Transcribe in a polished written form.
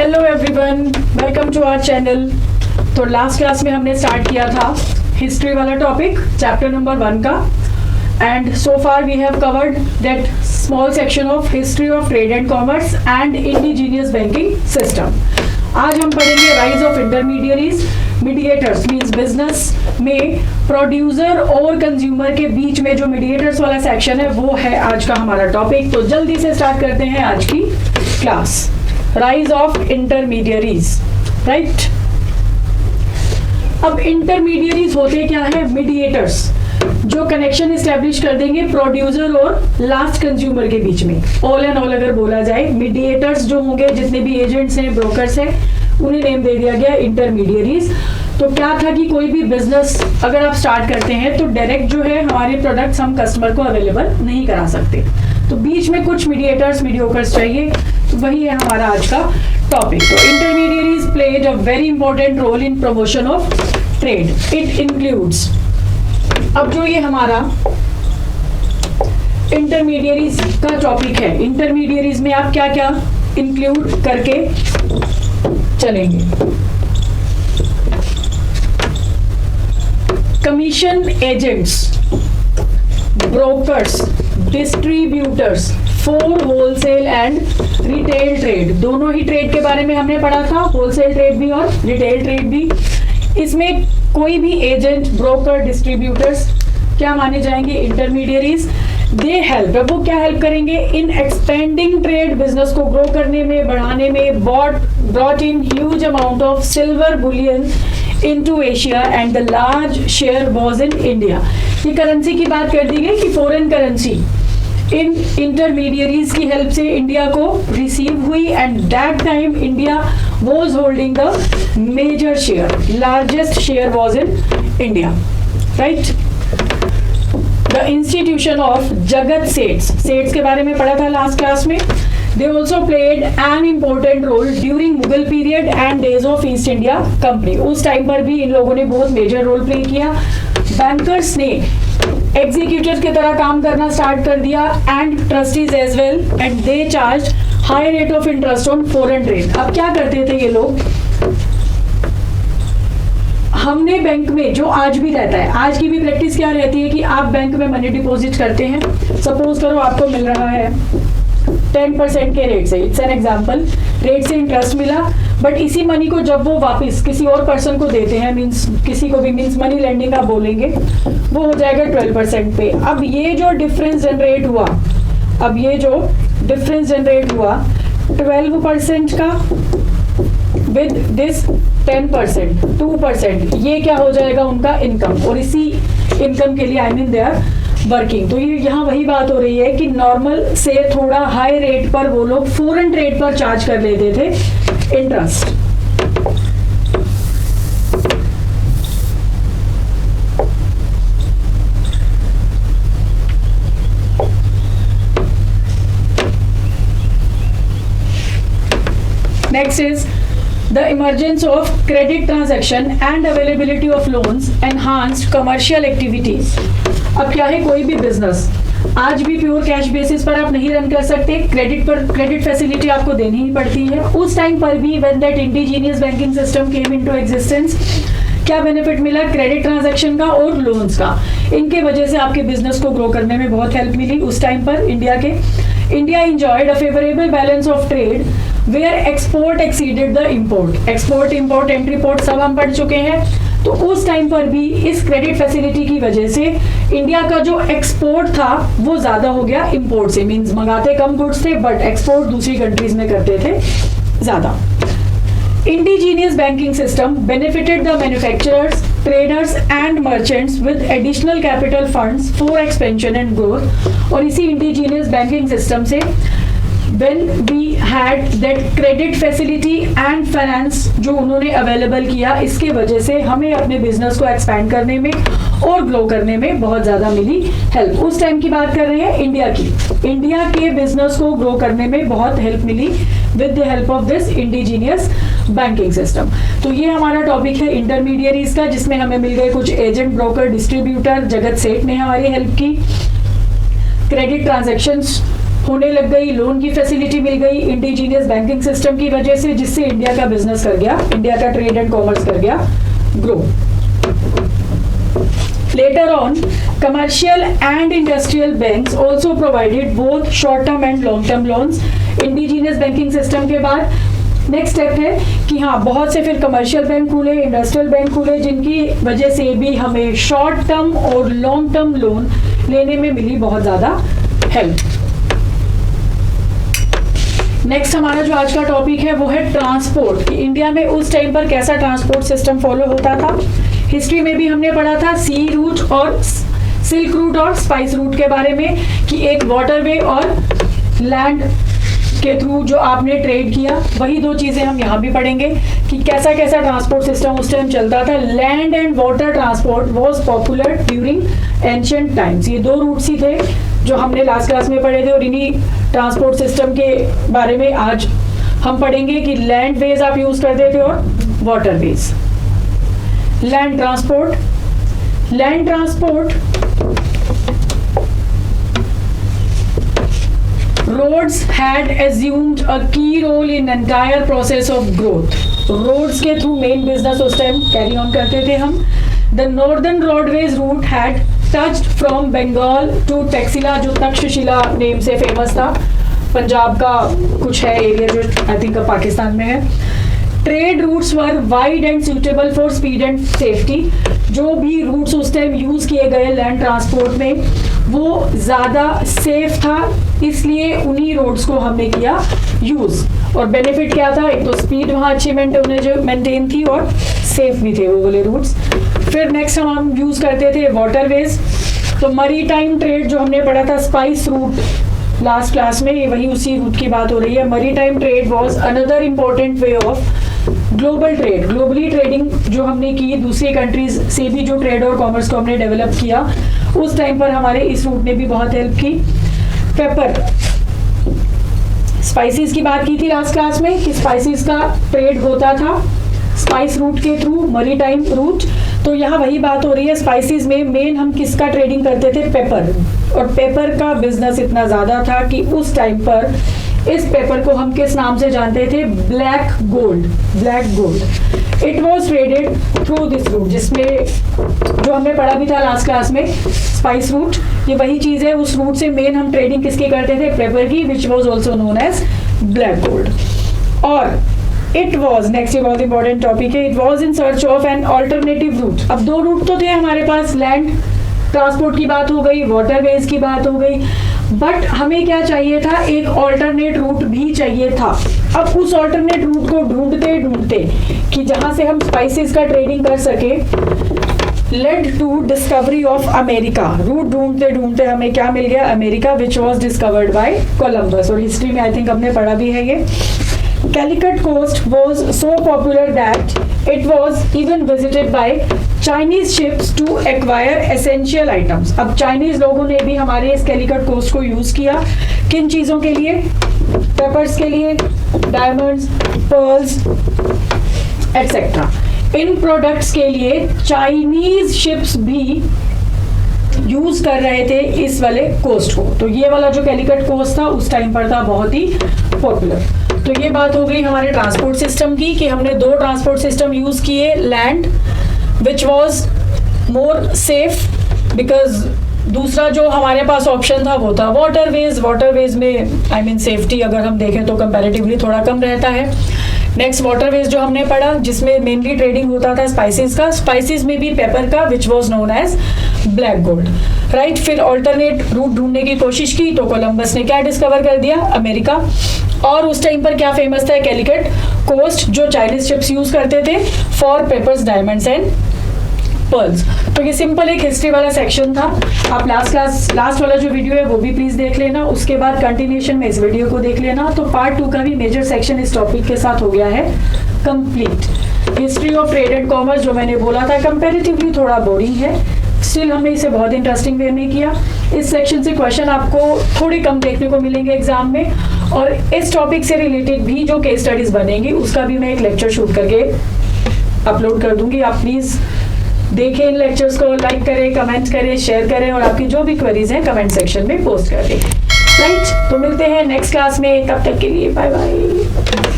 Hello everyone, welcome to our channel. तो last class में हमने स्टार्ट किया था हिस्ट्री वाला टॉपिक, चैप्टर नंबर 1 का, and so far we have covered that small section of history of trade and commerce and indigenous banking system. आज हम पढ़ेंगे rise of intermediaries, mediators means business में प्रोड्यूसर और consumer के बीच में जो मीडिएटर्स वाला सेक्शन है वो है आज का हमारा टॉपिक। तो जल्दी से स्टार्ट करते हैं आज की class. Rise of intermediaries, right. अब इंटरमीडियरीज होते क्या है? मीडिएटर्स, जो कनेक्शन इस्टेब्लिश कर देंगे प्रोड्यूसर और लास्ट कंज्यूमर के बीच में। ऑल एंड ऑल अगर बोला जाए, मीडिएटर्स जो होंगे, जितने भी एजेंट्स हैं, ब्रोकर्स हैं, उन्हें नेम दे दिया गया इंटरमीडियरीज। तो क्या था कि कोई भी बिजनेस अगर आप स्टार्ट करते हैं तो डायरेक्ट जो है हमारे प्रोडक्ट्स हम कस्टमर को अवेलेबल नहीं करा सकते, तो बीच में कुछ मीडिएटर्स, मीडियोकर्स चाहिए। तो वही है हमारा आज का टॉपिक। तो intermediaries played a very important role in promotion of trade. It includes, अब जो ये हमारा इंटरमीडियरीज का टॉपिक है, इंटरमीडियरीज में आप क्या क्या इंक्लूड करके चलेंगे? Commission agents, brokers, distributors for wholesale and retail trade. दोनों ही ट्रेड के बारे में हमने पढ़ा था, होलसेल ट्रेड भी और रिटेल ट्रेड भी। इसमें कोई भी एजेंट, ब्रोकर, डिस्ट्रीब्यूटर्स क्या माने जाएंगे? इंटरमीडियरीज। दे हेल्प, अब वो क्या हेल्प करेंगे? इन एक्सपेंडिंग ट्रेड, बिजनेस को ग्रो करने में, बढ़ाने में। Brought in huge amount of silver bullion into Asia and the large share was in India. ये करेंसी की बात कर दी गई कि फॉरेन करेंसी इन इंटरमीडियरीज की हेल्प से इंडिया को रिसीव हुई, and that time India was holding the major share, largest share was in India, right. The institution of Jagat Seths के बारे में पढ़ा था लास्ट क्लास में। They also played an important role during Mughal period and days of East India Company. उस time पर भी इन लोगों ने बहुत मेजर रोल प्ले किया। बैंकर्स ने एग्जीक्यूटिव की तरह काम करना स्टार्ट कर दिया, and trustees as well, and they charge high rate of interest on foreign trade. अब क्या करते थे ये लोग? हमने बैंक में, जो आज भी रहता है, आज की भी प्रैक्टिस क्या रहती है कि आप बैंक में मनी डिपॉजिट करते हैं। सपोज करो आपको मिल रहा है 10% के रेट से, इट्स एन एग्जाम्पल, रेट से इंटरेस्ट मिला, बट इसी मनी को जब वो वापस किसी और पर्सन को देते हैं, मींस किसी को भी, मींस मनी लेंडिंग आप बोलेंगे, वो हो जाएगा 12% पे। अब ये जो डिफरेंस जनरेट हुआ, 12% का विद दिस 10%, 2%, ये क्या हो जाएगा? उनका इनकम। और इसी इनकम के लिए I mean they are working. तो ये यहाँ वही बात हो रही है कि नॉर्मल से थोड़ा हाई रेट पर वो लोग फॉरेन ट्रेड पर चार्ज कर लेते थे interest. Next is the emergence of credit transaction and availability of loans enhanced commercial activities। अब क्या है, कोई भी बिजनेस आज भी प्योर कैश बेसिस पर आप नहीं रन कर सकते, क्रेडिट फैसिलिटी आपको देनी ही पड़ती है। उस टाइम पर भी when that indigenous banking system came into existence, क्या बेनिफिट मिला? क्रेडिट ट्रांजैक्शन का और लोन्स का। इनके वजह से आपके बिजनेस को ग्रो करने में बहुत हेल्प मिली उस टाइम पर India enjoyed a favourable balance of trade where export exceeded the import. Export, import, entry port सब हम पढ़ चुके हैं। तो उस टाइम पर भी इस क्रेडिट फैसिलिटी की वजह से इंडिया का जो एक्सपोर्ट था वो ज्यादा हो गया इंपोर्ट से, मींस मंगाते कम गुड्स थे बट एक्सपोर्ट दूसरी कंट्रीज में करते थे ज्यादा। Indigenous banking system benefited the manufacturers, traders and merchants with additional capital funds for expansion and growth। और इसी indigenous banking system से when we had that credit facility and finance जो उन्होंने अवेलेबल किया, इसके वजह से हमें अपने बिजनेस को एक्सपैंड करने में और ग्रो करने में बहुत ज़्यादा मिली हेल्प। उस टाइम की बात कर रहे हैं इंडिया की। इंडिया के बिजनेस को ग्रो करने में बहुत हेल्प मिली with the help of this indigenous banking system. तो ये हमारा टॉपिक है इंटरमीडियरीज का, जिसमें हमें मिल गए कुछ एजेंट, ब्रोकर, डिस्ट्रीब्यूटर। जगत सेठ ने हमारी हेल्प की। क्रेडिट ट्रांजैक्शंस होने लग गई, लोन की फैसिलिटी मिल गई इंडिजीनियस बैंकिंग सिस्टम की वजह से, जिससे इंडिया का बिजनेस कर गया, इंडिया का ट्रेड एंड कॉमर्स कर गया grow. Later on, commercial and industrial banks also provided both short-term and long-term loans. Indigenous banking system के बाद नेक्स्ट स्टेप है कि हाँ, बहुत से फिर कमर्शियल बैंक खुले, इंडस्ट्रियल बैंक खुले, जिनकी वजह से भी हमें शॉर्ट टर्म और लॉन्ग टर्म लोन लेने में मिली बहुत ज़्यादा हेल्प. नेक्स्ट हमारा जो आज का टॉपिक है वो है ट्रांसपोर्ट. इंडिया में उस टाइम पर कैसा ट्रांसपोर्ट सिस्टम फॉलो होता था. हिस्ट्री में भी हमने पढ़ा था सी रूट और सिल्क रूट और स्पाइस रूट के बारे में, कि एक वाटरवे और लैंड के थ्रू जो आपने ट्रेड किया, वही दो चीज़ें हम यहाँ भी पढ़ेंगे कि कैसा कैसा ट्रांसपोर्ट सिस्टम उस टाइम चलता था. Land and water transport was popular during ancient times. ये दो रूट्स ही थे जो हमने लास्ट क्लास में पढ़े थे, और इन्हीं ट्रांसपोर्ट सिस्टम के बारे में आज हम पढ़ेंगे कि लैंड वेज आप यूज़ करते थे और water veg. Land transport. Roads had assumed a key role in entire process of growth. Roads के थ्रू मेन बिजनेस उस टाइम कैरी ऑन करते थे हम. The northern roadways route had touched from Bengal to Taxila, जो Takshashila name से famous था. पंजाब का कुछ है एरिया जो आई थिंक पाकिस्तान में है. Trade routes were wide and suitable for speed and safety. जो भी रूट्स उस टाइम यूज़ किए गए लैंड ट्रांसपोर्ट में वो ज़्यादा सेफ था, इसलिए उन्हीं रोड्स को हमने किया यूज़. और बेनिफिट क्या था, एक तो स्पीड वहाँ अच्छी मेंटेन थी और सेफ भी थे वो वाले रूट्स. फिर नेक्स्ट हम यूज़ करते थे वाटरवेज. तो मरी टाइम ट्रेड जो हमने पढ़ा था स्पाइस रूट लास्ट क्लास में, ये वही उसी रूट की बात हो रही है. मरी time trade was another important way of global trade. Globally trading जो हमने की, दूसरी कंट्रीज से भी जो ट्रेड और कॉमर्स को हमने डेवलप किया, उस टाइम पर हमारे इस रूट ने भी बहुत हेल्प की. पेपर, स्पाइसेस की बात की थी लास्ट क्लास में कि स्पाइसेस का ट्रेड होता था स्पाइस रूट के थ्रू, मरी टाइम रूट. तो यहाँ वही बात हो रही है, स्पाइसेस में मेन हम किसका ट्रेडिंग करते थे, पेपर. और पेपर का बिजनेस इतना ज़्यादा था कि उस टाइम पर इस पेपर को हम किस नाम से जानते थे, black gold. Black gold. It was traded through this route, जिसमें जो हमने पढ़ा भी था लास्ट क्लास में स्पाइस रूट, ये वही चीज़ है. उस रूट से मेन हम ट्रेडिंग किसकी करते थे, पेपर की, which was also known as black gold. और इट वॉज, नेक्स्ट ये बहुत इंपॉर्टेंट टॉपिक है, it was in search of an alternative route. अब दो रूट तो थे हमारे पास, लैंड ट्रांसपोर्ट की बात हो गई, वाटरवेज की बात हो गई, बट हमें क्या चाहिए था, एक ऑल्टरनेट रूट भी चाहिए था. अब उस ऑल्टरनेट रूट को ढूंढते ढूंढते कि जहां से हम स्पाइसेस का ट्रेडिंग कर सके, led to discovery of America. Route ढूंढते ढूंढते हमें क्या मिल गया, America, which was discovered by Columbus. और हिस्ट्री में आई थिंक हमने पढ़ा भी है ये. Calicut coast was so popular that it was even visited by Chinese ships to acquire essential items. अब चाइनीज लोगों ने भी हमारे इस कैलिकट कोस्ट को यूज किया किन चीजों के लिए, पेपर्स के लिए, डायमंड्स, पर्ल्स एटसेट्रा. इन प्रोडक्ट्स के लिए चाइनीज शिप्स भी यूज कर रहे थे इस वाले कोस्ट को. तो ये वाला जो कैलिकट कोस्ट था उस टाइम पर था बहुत ही पॉपुलर. तो ये बात हो गई हमारे ट्रांसपोर्ट सिस्टम की कि हमने दो ट्रांसपोर्ट सिस्टम यूज किए. Land which was more safe because दूसरा जो हमारे पास ऑप्शन था वो था वाटरवेज. वाटरवेज में आई मीन सेफ्टी अगर हम देखें तो कंपैरेटिवली थोड़ा कम रहता है. नेक्स्ट वाटरवेज जो हमने पढ़ा जिसमें मेनली ट्रेडिंग होता था स्पाइसेस का, स्पाइसेस में भी पेपर का, which was known as black gold. Right. फिर ऑल्टरनेट रूट ढूंढने की कोशिश की तो कोलंबस ने क्या डिस्कवर कर दिया, अमेरिका. और उस टाइम पर क्या फेमस था, कैलिकट कोस्ट, जो चाइनीज शिप्स यूज करते थे for papers, diamonds and pearls. तो ये सिंपल एक हिस्ट्री वाला सेक्शन था. आप लास्ट वाला जो वीडियो है वो भी प्लीज देख लेना. उसके बाद कंटिन्यूएशन में इस वीडियो को देख लेना. तो पार्ट 2 का भी मेजर सेक्शन इस टॉपिक के साथ हो गया है complete. History of trade and commerce जो मैंने बोला था कंपैरेटिवली थोड़ा बोरिंग है, स्टिल हमने इसे बहुत इंटरेस्टिंग वे में किया. इस सेक्शन से क्वेश्चन आपको थोड़े कम देखने को मिलेंगे एग्जाम में, और इस टॉपिक से रिलेटेड भी जो केस स्टडीज बनेंगी उसका भी मैं एक लेक्चर शूट करके अपलोड कर दूंगी. आप प्लीज देखें इन लेक्चर्स को, लाइक करें, कमेंट करें, शेयर करें, और आपकी जो भी क्वेरीज हैं कमेंट सेक्शन में पोस्ट कर दें. राइट, तो मिलते हैं नेक्स्ट क्लास में, तब तक के लिए बाय बाय।